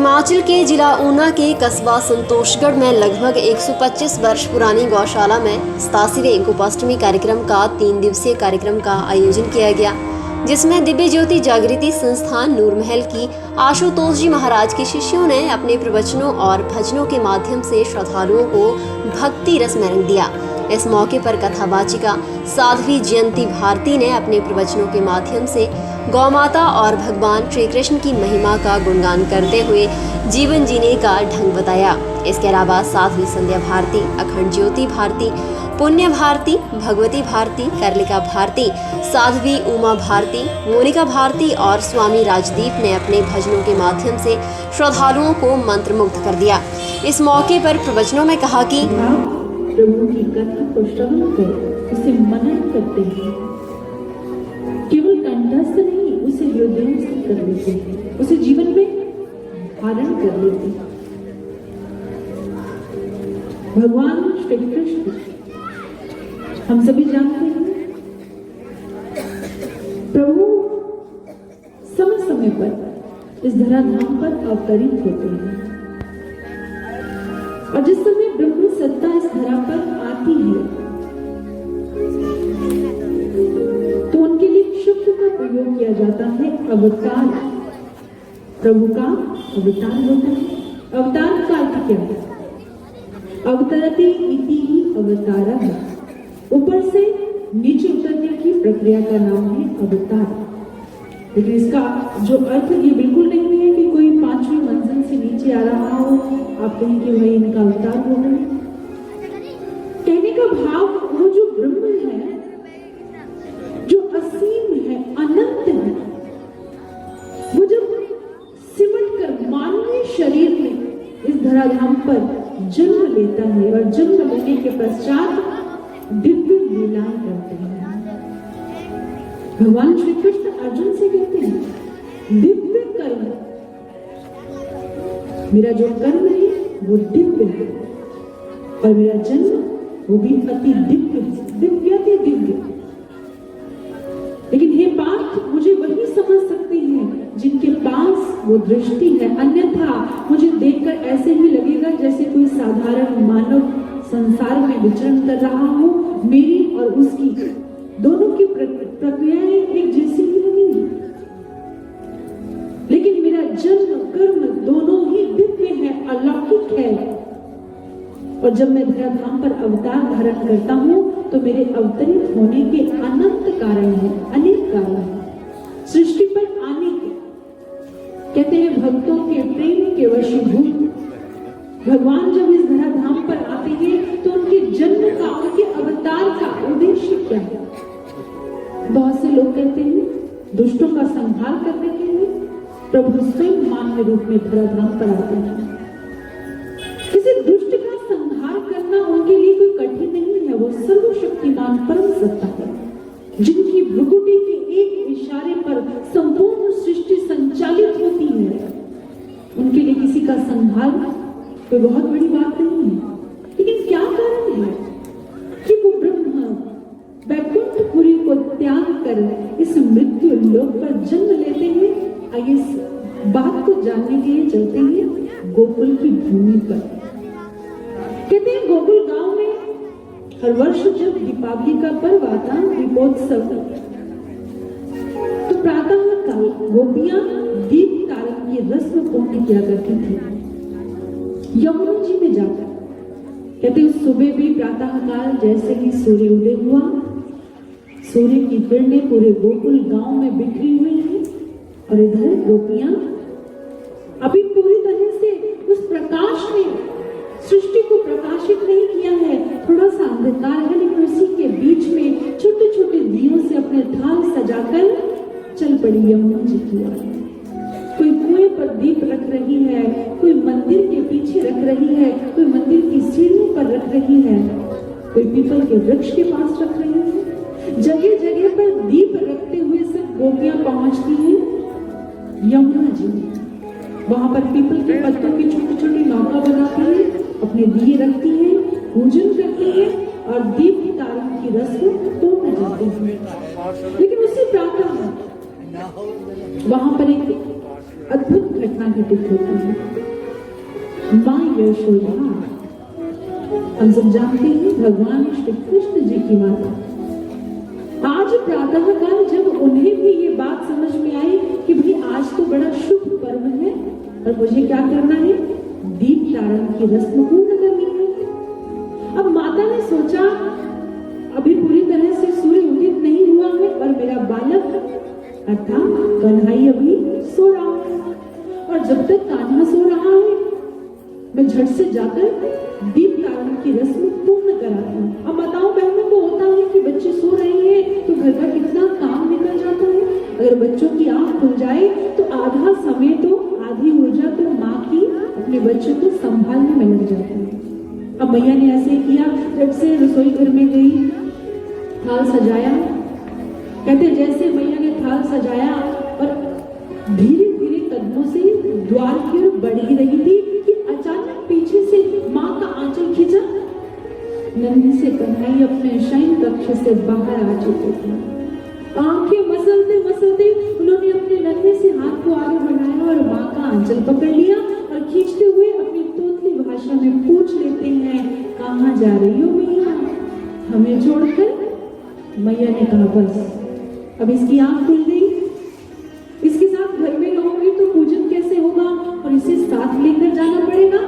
हिमाचल के जिला ऊना के कस्बा संतोषगढ़ में लगभग 125 वर्ष पुरानी गौशाला में 87वें गोपाष्टमी कार्यक्रम का 3 दिवसीय कार्यक्रम का आयोजन किया गया, जिसमें दिव्य ज्योति जागृति संस्थान नूरमहल की आशुतोष जी महाराज के शिष्यों ने अपने प्रवचनों और भजनों के माध्यम से श्रद्धालुओं को भक्ति रस में रंग दिया। इस मौके पर कथावाचिका साध्वी जयंती भारती ने अपने प्रवचनों के माध्यम से गौ माता और भगवान श्री कृष्ण की महिमा का गुणगान करते हुए जीवन जीने का ढंग बताया। इसके अलावा साध्वी संध्या भारती, अखंड ज्योति भारती, पुण्य भारती, भगवती भारती, करलिका भारती, साध्वी उमा भारती, मोनिका भारती और स्वामी राजदीप ने अपने भजनों के माध्यम से श्रद्धालुओं को मंत्रमुग्ध कर दिया। इस मौके पर प्रवचनों में कहा कि प्रभु की कथा को श्रवण कर उसे मनन करते हैं, केवल कंठस्थ नहीं, उसे हृदयस्थ कर लेते हैं, उसे जीवन में धारण कर लेते हैं। भगवान श्री कृष्ण हम सभी जानते हैं, प्रभु समय समय पर इस धराधाम पर अवतरित होते हैं और जिस समय ब्रह्म सत्ता इस धरा पर आती है तो उनके लिए शब्द का प्रयोग किया जाता है अवतार। प्रभु का अवतार होता है। अवतार का अर्थ क्या है? अवतरते इति ही अवतारः, ऊपर से नीचे उतरने की प्रक्रिया का नाम है अवतार। लेकिन इसका जो अर्थ ये बिल्कुल नहीं है कि कोई 5वीं मंजिल से नीचे आ रहा हो, आप कहें कि वही इनका अवतार हो गया। कहने का भाव वो जो ब्रह्म है, जो असीम है, अनंत है, वो जब सिमट कर मानवीय शरीर में इस धराधाम पर जन्म लेता है और जन्म लेने के पश्चात दिव्य लीलाएं करते हैं। भगवान श्री कृष्ण अर्जुन से कहते हैं, दिव्य कर्म, मेरा जो कर्म है वो दिव्य है और मेरा जन्म वो भी अति दिव्य है, दिव्याति दिव्य। लेकिन हे पार्थ, मुझे वही समझ सकते हैं जिनके पास वो दृष्टि है, अन्यथा मुझे देखकर ऐसे ही लगेगा जैसे कोई साधारण मानव संसार में विचरण कर रहा हो। मेरी और उसकी दोनों की प्रक्रियाएं एक जैसी ही लगेंगी, लेकिन मेरा जन्म कर्म दोनों ही दिव्य है, अलौकिक है। और जब मैं धराधाम पर अवतार धारण करता हूं तो मेरे अवतरित होने के अनंत कारण हैं, अनेक कारण हैं। सृष्टि पर आने के, कहते हैं भक्तों के प्रेम के वशीभूत भगवान जब इस धराधाम पर आते हैं तो उनके जन्म का, उनके अवतार का उद्देश्य क्या है? बहुत से लोग कहते हैं दुष्टों का संहार करने के लिए प्रभु स्वयं मानव रूप में धराधाम पर आते हैं। किसी दुष्ट का संहार करना उनके लिए कोई कठिन नहीं है। वो सर्वशक्तिमान परम सत्ता है, जिनकी भ्रुकुटी के एक इशारे पर संपूर्ण सृष्टि संचालित होती है। उनके लिए किसी का संहार कोई बहुत बड़ी बात नहीं है। लेकिन क्या कारण है कि वो ब्रह्म वैकुंठपुरी को त्याग कर इस मृत्यु लोक पर जन्म लेते हैं? आइए इस बात को जानने के लिए चलते हैं गोकुल की भूमि पर। कहते हैं गोकुल गांव में हर वर्ष जब दीपावली का पर्व आता, दीपोत्सव, तो प्रातः काल गोपियां दीप तारण की रस्म पूर्ण किया करती थी यमुना जी में जाकर। कहते उस सुबह भी प्रातः काल जैसे ही सूर्य उदय हुआ, सूर्य की किरणें पूरे गोकुल गांव में बिखरी हुई हैं और इधर गोपियां अभी पूरी तरह से उस प्रकाश में सृष्टि को प्रकाशित नहीं किया है, थोड़ा सा अंधकार है, लेकिन उसी के बीच में छोटे छोटे दियों से अपने थाल सजाकर चल पड़ी यमुना जी की ओर। कोई कुएं पर दीप रख रही है, कोई मंदिर के पीछे रख रही है, कोई मंदिर की सीढ़ियों पर रख रही है, कोई पीपल के वृक्ष के पास रख रही है। जगह जगह पर दीप रखते हुए सब गोपियां पहुंचती हैं यमुना जी में। वहां पर पीपल के पत्तों की छोटी छोटी नौका बनाती है, अपने दिए रखती है, पूजन करती है और दीप तारण की रस्म पूर्ण जाती है। लेकिन उसी प्रातः वहां पर एक अद्भुत घटना घटित होती है। मां यशोदा, हम सब जानते हैं भगवान श्री कृष्ण जी की माता। आज प्रातः काल जब उन्हें भी ये बात समझ में आई कि भाई आज तो बड़ा शुभ पर्व है और मुझे क्या करना है, दीप तारण की रस्म पूर्ण करनी है। अब माता ने सोचा अभी पूरी तरह से सूर्य उदित नहीं हुआ है और मेरा बालक अर्थात कन्हई अभी सो रहा है, और जब तक कान्हा सो रहा है मैं झट से जाकर दीप तारण की रस्म पूर्ण कराती हूँ। अब बताओ बहनों को होता है कि बच्चे सो रहे हैं तो घर का कितना काम निकल जाता है। अगर बच्चों की आंख खुल जाए तो आधा समय तो आधी ऊर्जा तो माँ की अपने बच्चों को संभालने में लग जाती है। अब मैया ने ऐसे किया, जब से रसोई घर में गई, थाल सजाया। कहते जैसे मैया ने थाल सजाया और धीरे धीरे कदमों से द्वार की ओर बढ़ ही रही थी कि अचानक पीछे से माँ का आंचल खींचा। नन्हे से कन्हई अपने शयन कक्ष से बाहर आ चुके थे। आंखें मसलते मसलते उन्होंने अपने नन्हे से हाथ को आगे बढ़ाया और माँ का आंचल पकड़ लिया और खींचते हुए अपनी तोतली भाषा में पूछ लेते हैं, कहाँ जा रही हो मैया, हमें छोड़कर? मैया ने कहा बस अब इसकी आंख खुल गई, इसके साथ घर में रहोगे तो पूजन कैसे होगा और इसे साथ लेकर जाना पड़ेगा।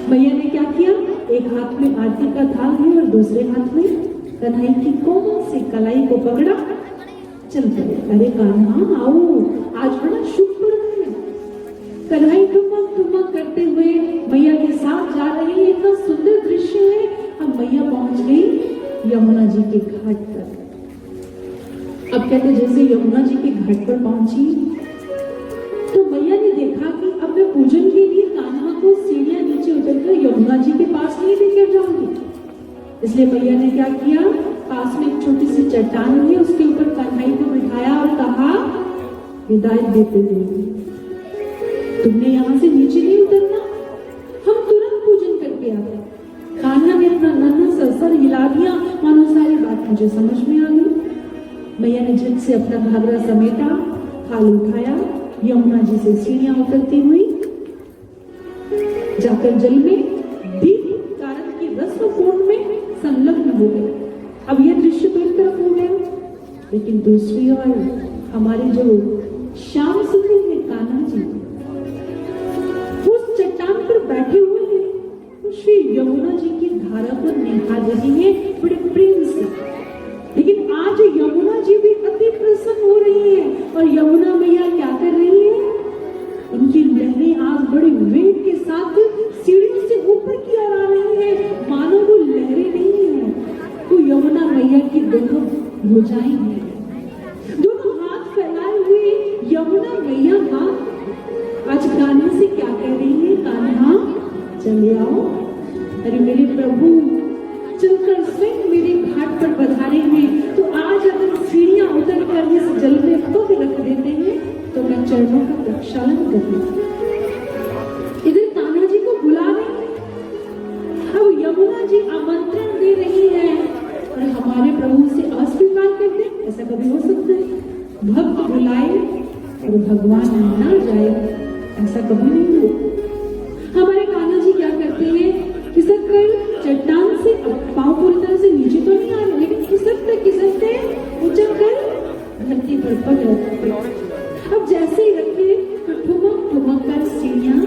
मैया ने क्या किया, एक हाथ में आरती का थाल है और दूसरे हाथ में कन्हई की कोमल से कलाई को पकड़ा। चल पड़े, अरे कान्हा आओ, आज बड़ा शुभ पर्व है। कन्हई ठुमक ठुमक करते हुए मैया के साथ जा रही है। इतना सुंदर दृश्य है। अब मैया पहुंच गई यमुना जी के घाट पर। अब कहते जैसे यमुना जी के घाट पर पहुंची तो मैया ने देखा कि अब मैं पूजन के लिए कान्हा को सीढ़ियां नीचे उतरकर यमुना जी के पास नहीं लेकर जाऊंगी। इसलिए मैया ने क्या किया, पास में एक छोटी सी चट्टान है, उसके ऊपर कन्हई को बिठाया और कहा, हिदायत देते हुए, तुमने यहाँ से नीचे नहीं उतरना, हम तुरंत पूजन करके आए। कान्हा ने अपना नन्हा सा सर हिला दिया, मानो सारी बात मुझे समझ में आ गई। मैया ने झट से अपना घाघरा समेटा, थाल उठाया, यमुना जी से सीढ़ियां उतरती हुई जाकर जल में दीप तारण की रस्म पूर्ण में संलग्न हो गए। अब यह दृश्य तो एक तरफ हो गया, लेकिन दूसरी ओर हमारे जो श्याम सुंदर है कान्हा जी, उस चट्टान पर बैठे हुए हैं, श्री यमुना जी की धारा पर निहार रही है बड़े प्रेम से। लेकिन आज यमुना जी भी अति प्रसन्न हो रही है और यमुना मैया क्या कर रही है, उनकी लहरें आज बड़े वेग के साथ सीढ़ियों से ऊपर की ओर आ रही है, मानो वो लहरें नहीं है, तो यमुना मैया की दोनों भुजाएं हैं, दोनों हाथ फैलाए हुए यमुना मैया मां आज कान्हा से क्या कह रही है, कान्हा चले आओ। अरे मेरे प्रभु चलकर स्वयं मेरे घाट पर पधारे हैं, तो आज अगर सीढ़ियां उतर कर इस जल में पग रख देते हैं तो मैं चरणों का प्रक्षालन करूंगा। इधर कान्हा जी को बुला रही है, अब यमुना जी आमंत्रण दे रही है और हमारे प्रभु से अस्वीकार कर दे, ऐसा कभी हो सकता है? भक्त बुलाए और भगवान ना जाए, ऐसा कभी नहीं हो। हमारे कान्हा जी क्या करते हैं, खिसक कर चट्टान से, पांव पूरी तरह से नीचे तो नहीं आ रहे, लेकिन खिसकते उचक कर धरती पर पग रखते। अब जैसे ही रखे तो ठुमक ठुमक कर सीढ़ियां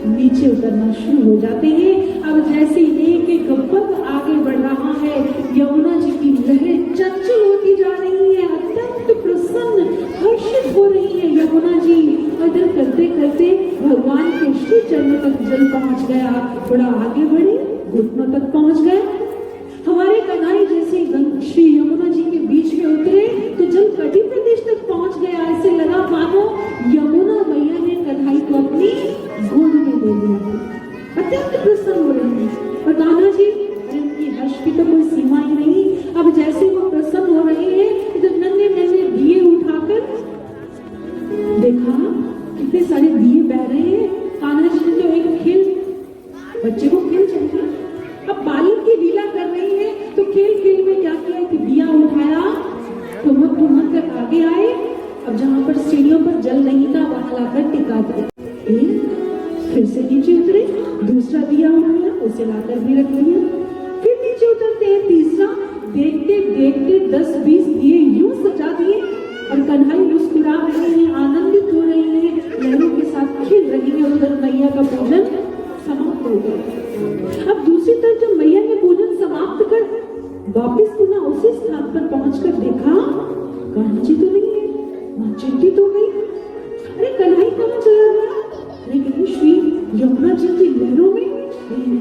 नीचे उतरना शुरू हो जाते हैं। अब जैसे एक एक पग आगे बढ़ रहा है, यमुना जी की लहरें चंचल होती जा रही है, अत्यंत प्रसन्न हर्षित हो रही है यमुना जी। इधर करते करते भगवान के श्री चरणों तक जल पहुंच गया, थोड़ा आगे बढ़े, घुटनों तक पहुंच गए। हमारे कन्हई जैसे श्री यमुना जी के बीच में उतरे तो जल कटी प्रदेश तक पहुंच गया। ऐसे लगा मानो यमुना मैया ने कन्हई को अपनी गोद में ले लिया। अत्यंत प्रसन्न हो रही है और कान्हा जी जिनकी हर्ष की तो कोई सीमा ही नहीं। अब जैसे वो प्रसन्न हो रहे हैं, इधर नन्हे नन्हे दिए उठाकर देखा कितने सारे दिए बह रहे हैं। कान्हा जी ने तो एक खेल, बच्चे को खेल चाहिए, अब बालक की लीला जल नहीं था वहां लाकर टिका दिया। फिर से नीचे उतरे, दूसरा दिया उठाया, उसे लाकर भी रख दिया। फिर नीचे उतरते हैं, तीसरा। देखते देखते 10-20 दिए यूं सजा दिए और कन्हई मुस्कुरा रहे हैं, आनंदित हो रहे हैं, लहरों के साथ खेल रही है। उधर मैया का पूजन समाप्त हो गया। अब दूसरी तरफ जब मैया ने पूजन समाप्त कर वापिस पुनः उसी स्थान पर पहुंचकर देखा, कान्हा जी तो नहीं है। मां चिंतित हो गई, अरे कन्हई कहाँ चला गया? लेकिन श्री यमुना जी की लहरों में नहीं।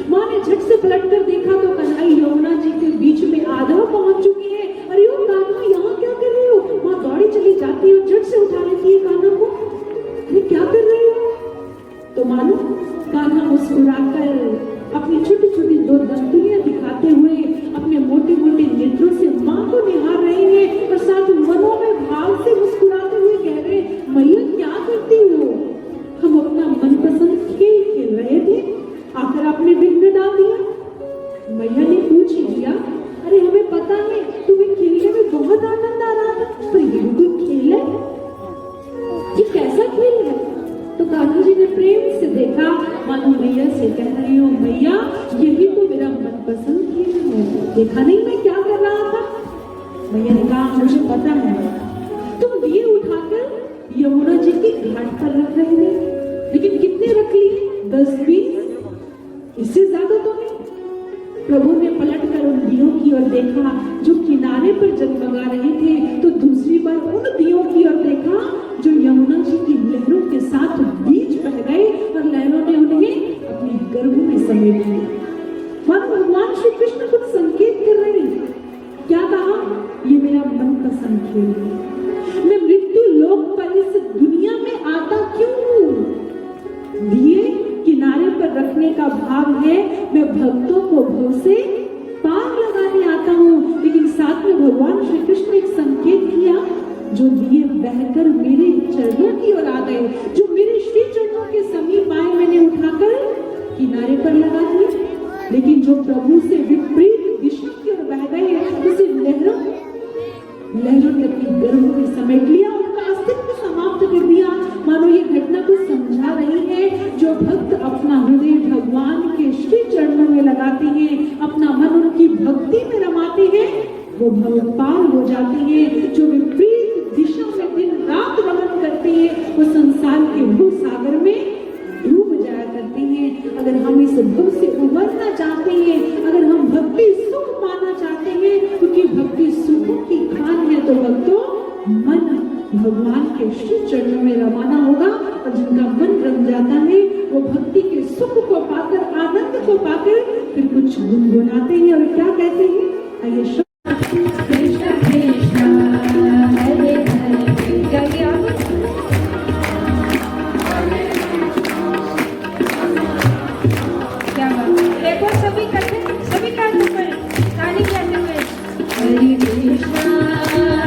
मां ने झट से पलट कर देखा तो कन्हई यमुना जी के बीच में आधा पहुंच चुकी है। अरे ओ कान्हा, यहाँ क्या कर रही हो? मां दौड़ी चली जाती है और झट से उठा लेती है कान्हा को। अरे क्या कर रही हो? तो मानो कान्हा मुस्कुराकर अपनी छोटी छोटी 2 दंतुलियां दिखाते हुए अपने मोटे मोटे नेत्रों से मां को निहार रहे हैं और साथ मनों में भाव से मुस्कुराते हुए कह रहे, मैया क्या करती हो? हम अपना मनपसंद खेल खेल रहे थे, आकर आपने विघ्न डाल दिया। मैया ने पूछ ही लिया, अरे हमें पता है तुम्हें खेलने में बहुत आनंद आ रहा था, पर ये कोई खेल है? ये कैसा खेल है? तो कान्हा जी ने प्रेम से देखा, मानो मैया से कह रही हो, मैया यही तो मेरा मनपसंद खेल है, देखा नहीं मैं क्या कर रहा था? मैया ने कहा, मुझे पता है, तुम दिए उठाकर यमुना जी के घाट पर रख रहे थे, लेकिन कितने रख लिए? 10-20, इससे ज्यादा तो नहीं। प्रभु ने पलटकर उन दियों की ओर देखा जो किनारे पर जगमगा रहे थे, तो दूसरी बार उन दियों की ओर देखा जो यमुना जी की लहरों के साथ बीच बह गए और लहरों ने उन्हें अपने गर्भ में समेट लिया। भगवान श्री कृष्ण कुछ संकेत कर रहे हैं। क्या कहा? ये मेरा मनपसंद खेल है। मैं मृत्यु लोक पर इस दुनिया में आता क्यों हूँ? दिए किनारे पर रखने का भाव है, मैं भक्तों को भव से पार लगाने आता हूँ। लेकिन साथ में भगवान श्री कृष्ण ने एक संकेत किया, जो दिए बहकर मेरे चरणों की ओर आ गए, जो मेरे श्री चरणों के समीप आए, मैंने उठाकर किनारे पर लगा दिए। लेकिन जो प्रभु से विपरीत दिशा की ओर बह गए, उसे लहरों ने अपनी गर्भ में समेट लिया, उनका अस्तित्व समाप्त कर दिया। मानो ये घटना को समझा रही है, जो भक्त अपना हृदय भगवान के श्री चरणों में लगाते हैं, अपना मन उनकी भक्ति में रमाते हैं, वो भवपाल हो जाते हैं। जो विपरीत दिशा में दिन रात रमन करते हैं, वो संसार के भव सागर में डूब जाया करते हैं। अगर हम इस भव से उबरना चाहते हैं, अगर हम भक्ति सुख पाना चाहते हैं, क्योंकि भक्ति सुखों की खान है, तो भक्तों मन भगवान के श्री चरणों में रमाना होगा। और जिनका मन रम जाता है, वो भक्ति के सुख को पाकर, आनंद को पाकर फिर कुछ गुनगुनाते हैं और क्या कहते हैं? आइए कृष्ण कृष्ण हरे हरे, गाइए आप। क्या बात, देखो सभी करते, सभी कानों पर ताली बजाते हुए, हरे कृष्ण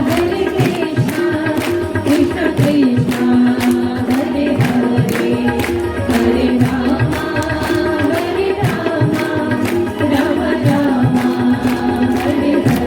हरे कृष्ण, कृष्ण कृष्ण हरे हरे, हरे राम राम राम हरे हरे।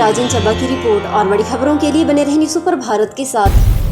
राजन चब्बा की रिपोर्ट। और बड़ी खबरों के लिए बने रहें न्यूज़ सुपर भारत के साथ।